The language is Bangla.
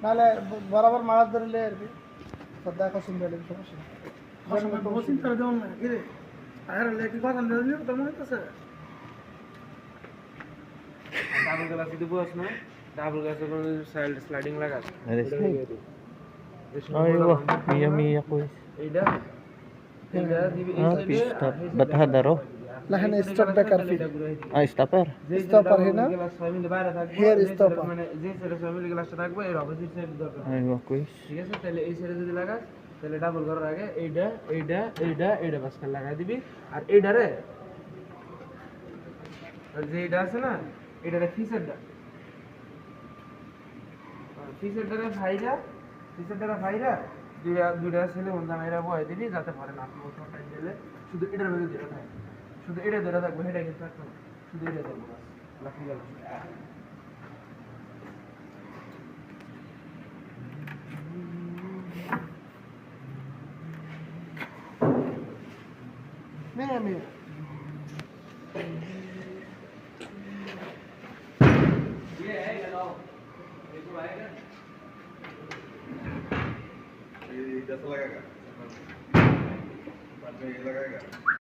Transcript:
নাহলে বরাবর মাছ ধরলে আর কি দেখা শুনবে সমস্যা ডাবল গ্লাস যদি বস না ডাবল গ্লাসে কোনো স্লাইডিং লাগাস مية مية كويس. এইটা এইটা দিবি এই في সাইডে ستوب بتهدره. لكن ستوب بكر فيه ستوبر. ستوبر هنا গ্লাস মিলে বাইরে থাকবে Here যে stopper. সাইডে মানে যে সাইডে মিলে গ্লাসটা থাকবে এর অপোজিট সাইড দরকার ايوه كويس. ঠিক আছে তাহলে এই সাইডে যদি লাগাস তাহলে ডাবল করার আগে এইটা এইটা এইটা এইটা বাস করে লাগাই দিবি আর এইটারে আর যে এইটা আছে না এইটারে ফিচারটা ফিচারটা ভাইরা দুইটা ছেলে বন্ধু মেয়েরা বয় দিবি যাতে পারে না আপনি ওটা টাইম দিলে শুধু এটার মধ্যে ধরে থাকে শুধু এটা ধরে থাকবো সেটা কিন্তু থাকবে না শুধু এটা ধরবো বাস লাফি গেল مية مية ये कैसा लगेगा? बाद में ये लगेगा